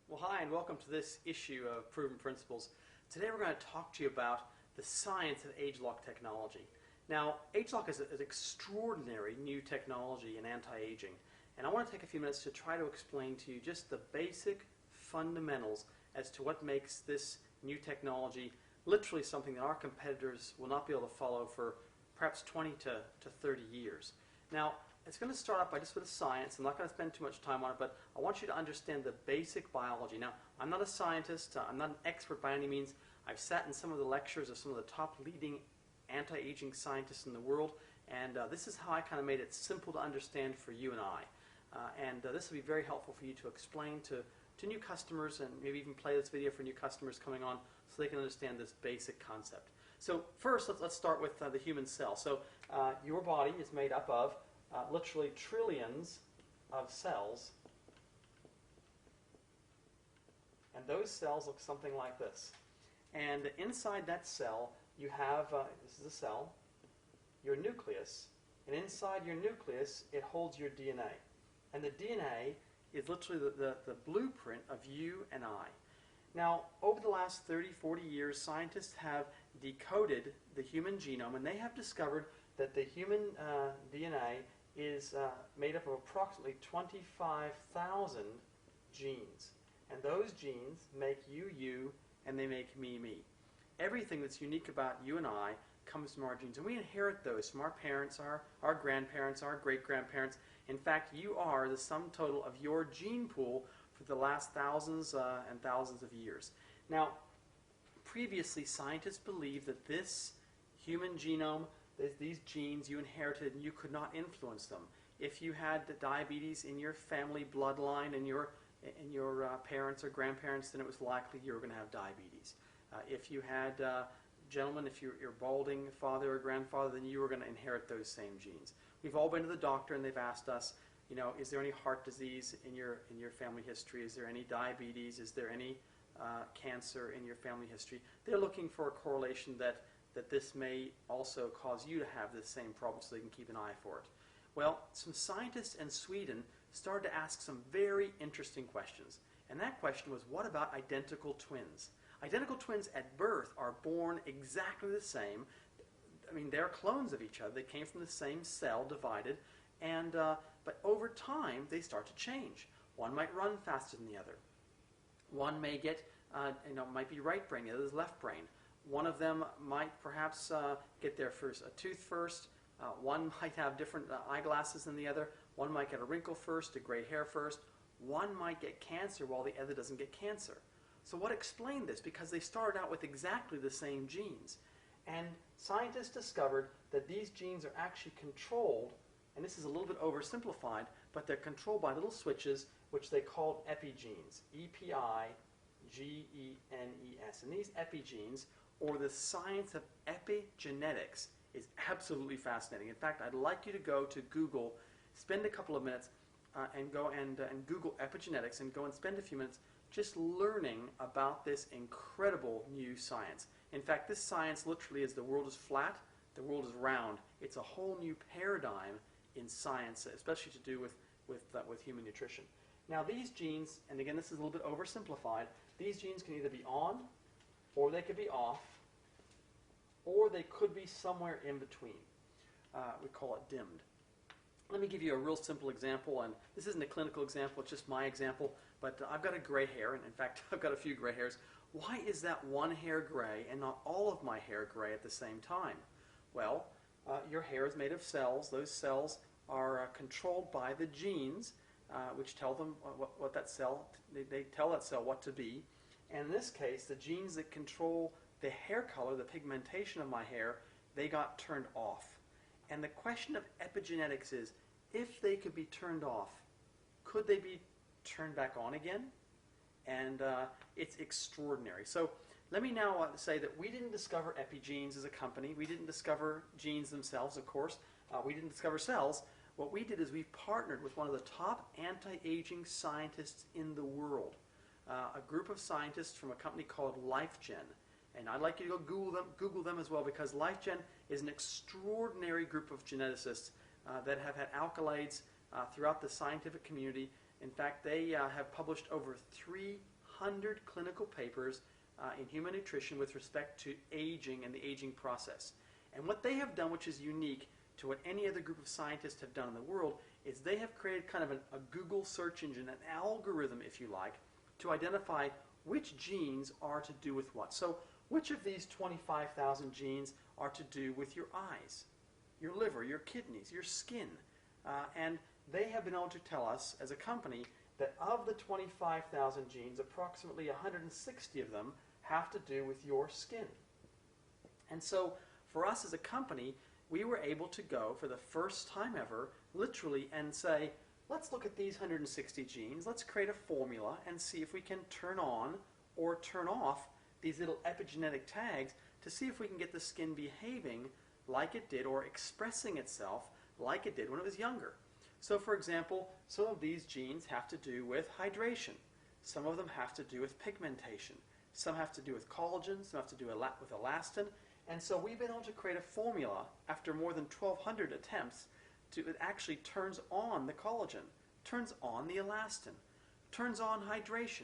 Well, hi, and welcome to this issue of Proven Principles. Today we're going to talk to you about the science of ageLOC technology. Now, ageLOC is an extraordinary new technology in anti-aging, and I want to take a few minutes to try to explain to you just the basic fundamentals as to what makes this new technology literally something that our competitors will not be able to follow for perhaps 20 to 30 years. Now, it's going to start off by just with science. I'm not going to spend too much time on it, but I want you to understand the basic biology. Now, I'm not a scientist. I'm not an expert by any means. I've sat in some of the lectures of some of the top leading anti-aging scientists in the world, and this is how I kind of made it simple to understand for you and I. This will be very helpful for you to explain to new customers, and maybe even play this video for new customers coming on so they can understand this basic concept. So first, let's start with the human cell. So your body is made up of literally trillions of cells, and those cells look something like this. And inside that cell you have, this is a cell, your nucleus, and inside your nucleus it holds your DNA. And the DNA is literally the blueprint of you and I. Now, over the last 30, 40 years, scientists have decoded the human genome, and they have discovered that the human DNA is made up of approximately 25,000 genes. And those genes make you, you, and they make me, me. Everything that's unique about you and I comes from our genes, and we inherit those from our parents, our grandparents, our great-grandparents. In fact, you are the sum total of your gene pool for the last thousands and thousands of years. Now, previously, scientists believed that this human genome, these genes you inherited, and you could not influence them. If you had diabetes in your family bloodline and your parents or grandparents, then it was likely you were going to have diabetes. If you had gentlemen, if you're balding father or grandfather, then you were going to inherit those same genes. We've all been to the doctor and they've asked us, you know, is there any heart disease in your family history? Is there any diabetes? Is there any cancer in your family history? They're looking for a correlation that this may also cause you to have this same problem, so they can keep an eye for it. Well, some scientists in Sweden started to ask some very interesting questions. And that question was, what about identical twins? Identical twins at birth are born exactly the same. I mean, they're clones of each other. They came from the same cell, divided. And but over time, they start to change. One might run faster than the other. One may get, might be right brain, the other is left brain. One of them might perhaps get their first a tooth first. One might have different eyeglasses than the other. One might get a wrinkle first, a gray hair first. One might get cancer while the other doesn't get cancer. So what explained this? Because they started out with exactly the same genes. And scientists discovered that these genes are actually controlled, and this is a little bit oversimplified, but they're controlled by little switches which they called epigenes, E-P-I-G-E-N-E-S. And these epigenes, or the science of epigenetics, is absolutely fascinating. In fact, I'd like you to go to Google, spend a couple of minutes, and go and Google epigenetics, and go and spend a few minutes just learning about this incredible new science. In fact, this science literally is the world is flat, the world is round. It's a whole new paradigm in science, especially to do with human nutrition. Now, these genes, and again, this is a little bit oversimplified, these genes can either be on, or they could be off, or they could be somewhere in between. We call it dimmed. Let me give you a real simple example, and this isn't a clinical example, it's just my example, but I've got a gray hair, and in fact, I've got a few gray hairs. Why is that one hair gray and not all of my hair gray at the same time? Well, your hair is made of cells. Those cells are controlled by the genes, which tell them what that cell, they tell that cell what to be. And in this case, the genes that control the hair color, the pigmentation of my hair, they got turned off. And the question of epigenetics is, if they could be turned off, could they be turned back on again? And it's extraordinary. So let me now say that we didn't discover epigenes as a company. We didn't discover genes themselves, of course. We didn't discover cells. What we did is we partnered with one of the top anti-aging scientists in the world, a group of scientists from a company called LifeGen. And I'd like you to go Google them as well, because LifeGen is an extraordinary group of geneticists that have had accolades throughout the scientific community. In fact, they have published over 300 100 clinical papers in human nutrition with respect to aging and the aging process. And what they have done, which is unique to what any other group of scientists have done in the world, is they have created kind of a Google search engine, an algorithm, if you like, to identify which genes are to do with what. So which of these 25,000 genes are to do with your eyes, your liver, your kidneys, your skin? And they have been able to tell us as a company that of the 25,000 genes, approximately 160 of them have to do with your skin. And so for us as a company, we were able to go for the first time ever, literally, and say, let's look at these 160 genes, let's create a formula and see if we can turn on or turn off these little epigenetic tags to see if we can get the skin behaving like it did or expressing itself like it did when it was younger. So for example, some of these genes have to do with hydration. Some of them have to do with pigmentation. Some have to do with collagen, some have to do with elastin. And so we've been able to create a formula after more than 1,200 attempts it actually turns on the collagen, turns on the elastin, turns on hydration,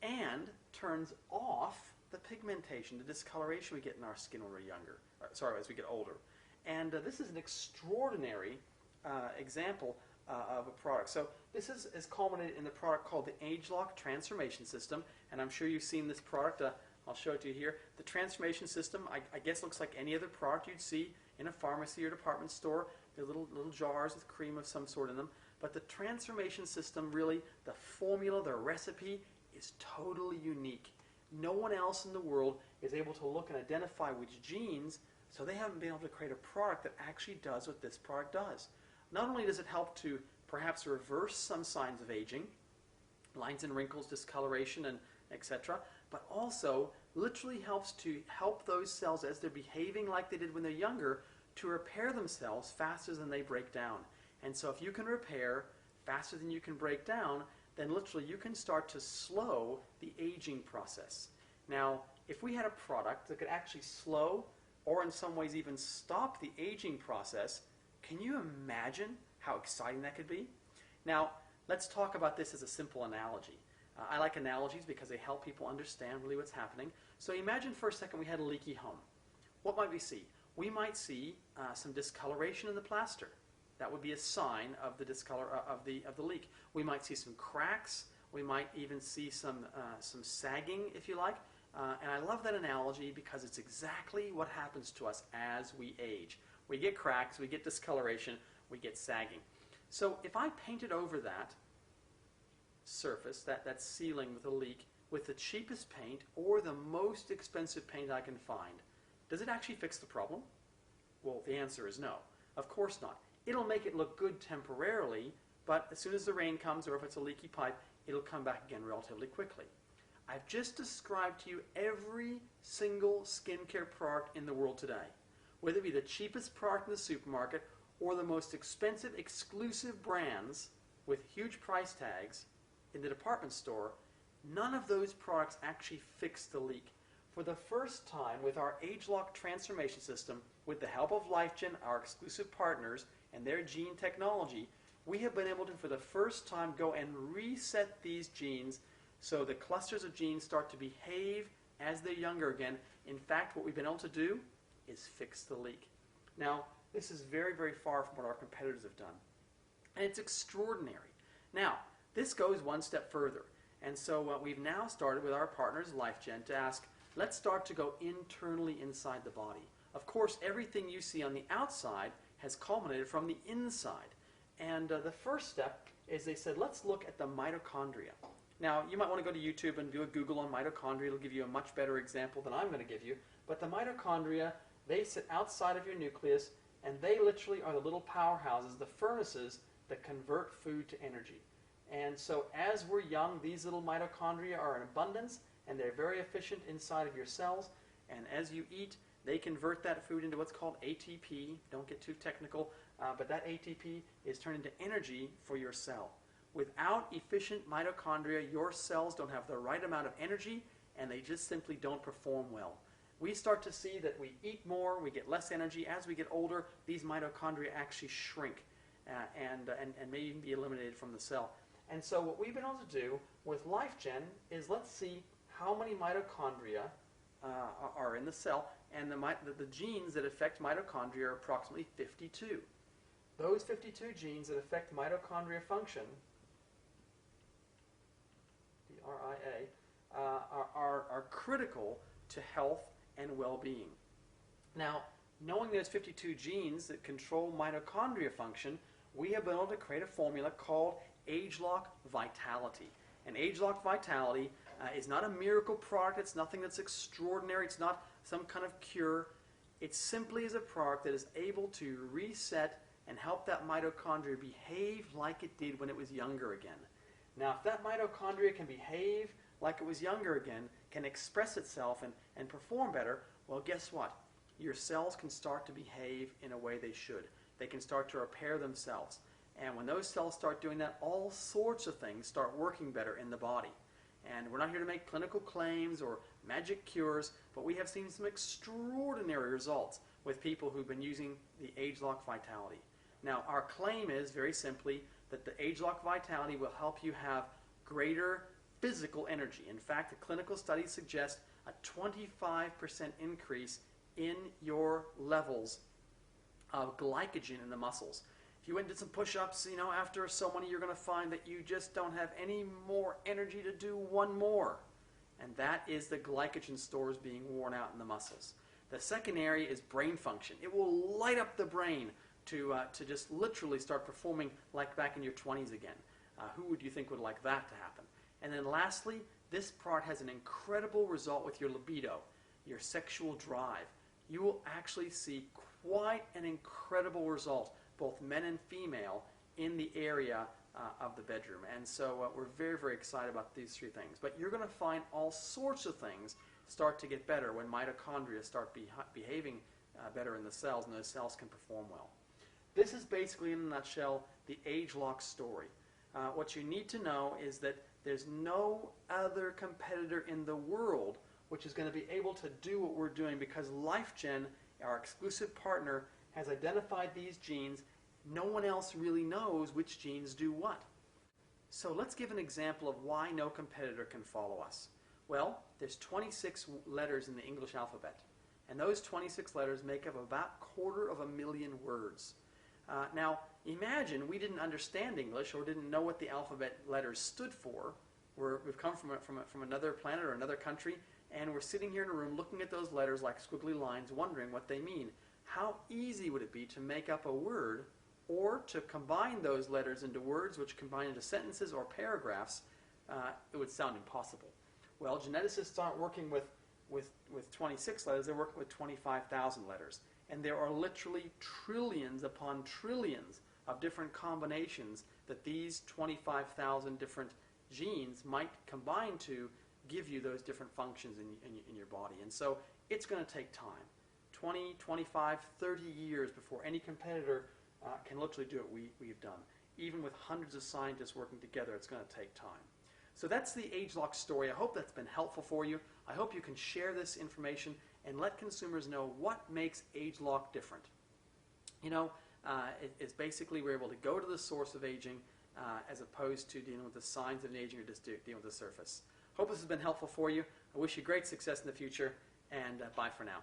and turns off the pigmentation, the discoloration we get in our skin when we're younger, as we get older. And this is an extraordinary example of a product. So this is culminated in the product called the ageLOC transformation system, and I'm sure you've seen this product. I'll show it to you here. The transformation system, I guess, looks like any other product you'd see in a pharmacy or department store. They're little jars with cream of some sort in them. But the transformation system, really, the formula, the recipe, is totally unique. No one else in the world is able to look and identify which genes, so they haven't been able to create a product that actually does what this product does. Not only does it help to perhaps reverse some signs of aging, lines and wrinkles, discoloration, and etc., but also literally helps to help those cells as they're behaving like they did when they're younger to repair themselves faster than they break down. And so if you can repair faster than you can break down, then literally you can start to slow the aging process. Now, if we had a product that could actually slow or in some ways even stop the aging process, can you imagine how exciting that could be? Now, let's talk about this as a simple analogy. I like analogies because they help people understand really what's happening. So imagine for a second we had a leaky home. What might we see? We might see some discoloration in the plaster. That would be a sign of the of the leak. We might see some cracks. We might even see some sagging, if you like. And I love that analogy because it's exactly what happens to us as we age. We get cracks, we get discoloration, we get sagging. So if I painted over that surface, that ceiling with a leak, with the cheapest paint or the most expensive paint I can find, does it actually fix the problem? Well, the answer is no. Of course not. It'll make it look good temporarily, but as soon as the rain comes, or if it's a leaky pipe, it'll come back again relatively quickly. I've just described to you every single skincare product in the world today. Whether it be the cheapest product in the supermarket or the most expensive exclusive brands with huge price tags in the department store, none of those products actually fix the leak. For the first time with our ageLOC transformation system, with the help of LifeGen, our exclusive partners, and their gene technology, we have been able to, for the first time, go and reset these genes so the clusters of genes start to behave as they're younger again. In fact, what we've been able to do is fix the leak. Now, this is very, very far from what our competitors have done. And it's extraordinary. Now, this goes one step further. And so we've now started with our partners, LifeGen, to ask, let's start to go internally inside the body. Of course, everything you see on the outside has culminated from the inside. And the first step is they said, let's look at the mitochondria. Now, you might want to go to YouTube and do a Google on mitochondria. It'll give you a much better example than I'm going to give you. But the mitochondria, they sit outside of your nucleus, and they literally are the little powerhouses, the furnaces that convert food to energy. And so as we're young, these little mitochondria are in abundance, and they're very efficient inside of your cells. And as you eat, they convert that food into what's called ATP. Don't get too technical, but that ATP is turned into energy for your cell. Without efficient mitochondria, your cells don't have the right amount of energy, and they just simply don't perform well. We start to see that we eat more, we get less energy. As we get older, these mitochondria actually shrink and may even be eliminated from the cell. And so what we've been able to do with LifeGen is let's see how many mitochondria are in the cell, and the genes that affect mitochondria are approximately 52. Those 52 genes that affect mitochondria function, DRIA, are critical to health and well-being. Now, knowing there's 52 genes that control mitochondria function, we have been able to create a formula called ageLOC Vitality. And ageLOC Vitality is not a miracle product. It's nothing that's extraordinary. It's not some kind of cure. It simply is a product that is able to reset and help that mitochondria behave like it did when it was younger again. Now, if that mitochondria can behave like it was younger again, can express itself and perform better, well, guess what? Your cells can start to behave in a way they should. They can start to repair themselves. And when those cells start doing that, all sorts of things start working better in the body. And we're not here to make clinical claims or magic cures, but we have seen some extraordinary results with people who've been using the ageLOC Vitality. Now, our claim is, very simply, that the ageLOC Vitality will help you have greater physical energy. In fact, the clinical studies suggest a 25% increase in your levels of glycogen in the muscles. If you went and did some push-ups, after so many, you're going to find that you just don't have any more energy to do one more. And that is the glycogen stores being worn out in the muscles. The second area is brain function. It will light up the brain to just literally start performing like back in your 20s again. Who would you think would like that to happen? And then lastly, this product has an incredible result with your libido, your sexual drive. You will actually see quite an incredible result, both men and female, in the area of the bedroom. And so we're very, very excited about these three things. But you're going to find all sorts of things start to get better when mitochondria start behaving better in the cells, and those cells can perform well. This is basically, in a nutshell, the ageLOC story. What you need to know is that there's no other competitor in the world which is going to be able to do what we're doing, because LifeGen, our exclusive partner, has identified these genes. No one else really knows which genes do what. So let's give an example of why no competitor can follow us. Well, there's 26 letters in the English alphabet, and those 26 letters make up about 250,000 words. Now, imagine we didn't understand English or didn't know what the alphabet letters stood for. We've come from another planet or another country, and we're sitting here in a room looking at those letters like squiggly lines, wondering what they mean. How easy would it be to make up a word or to combine those letters into words which combine into sentences or paragraphs? It would sound impossible. Well, geneticists aren't working with 26 letters, they're working with 25,000 letters. And there are literally trillions upon trillions of different combinations that these 25,000 different genes might combine to give you those different functions in your body. And so it's going to take time. 20, 25, 30 years before any competitor can literally do what we've done. Even with hundreds of scientists working together, it's going to take time. So that's the ageLOC story. I hope that's been helpful for you. I hope you can share this information and let consumers know what makes ageLOC different. It's basically we're able to go to the source of aging as opposed to dealing with the signs of aging or just dealing with the surface. Hope this has been helpful for you. I wish you great success in the future, and bye for now.